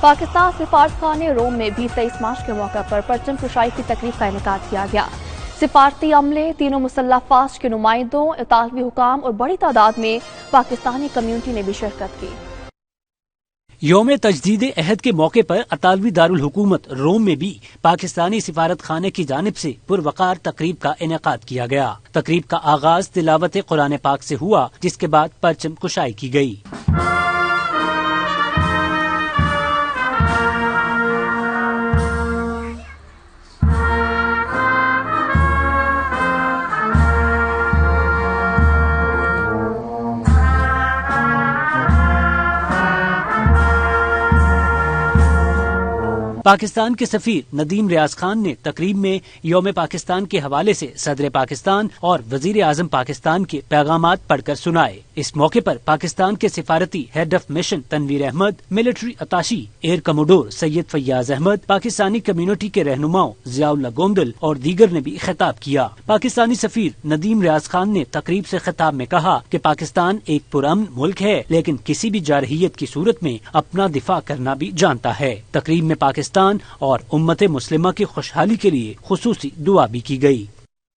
پاکستان سفارتخانے روم میں بھی 23 مارچ کے موقع پر پرچم کشائی کی تقریب کا انعقاد کیا گیا۔ سفارتی عملے، تینوں مسلح افواج کے نمائندوں، اطالوی حکام اور بڑی تعداد میں پاکستانی کمیونٹی نے بھی شرکت کی۔ یوم تجدید عہد کے موقع پر اطالوی دارالحکومت روم میں بھی پاکستانی سفارت خانے کی جانب سے پروقار تقریب کا انعقاد کیا گیا۔ تقریب کا آغاز تلاوت قرآن پاک سے ہوا، جس کے بعد پرچم کشائی کی گئی۔ پاکستان کے سفیر ندیم ریاض خان نے تقریب میں یوم پاکستان کے حوالے سے صدر پاکستان اور وزیر اعظم پاکستان کے پیغامات پڑھ کر سنائے۔ اس موقع پر پاکستان کے سفارتی head of mission Tanveer Ahmed, military attache air commodore Syed Fayyaz Ahmed, Pakistani community کے رہنماؤں ضیاء اللہ گوندل اور دیگر نے بھی خطاب کیا۔ پاکستانی سفیر ندیم ریاض خان نے تقریب سے خطاب میں کہا کہ پاکستان ایک پرامن ملک ہے، لیکن کسی بھی جارحیت کی صورت میں اپنا دفاع کرنا بھی جانتا ہے۔ تقریب میں پاکستان اور امت مسلمہ کی خوشحالی کے لیے خصوصی دعا بھی کی گئی۔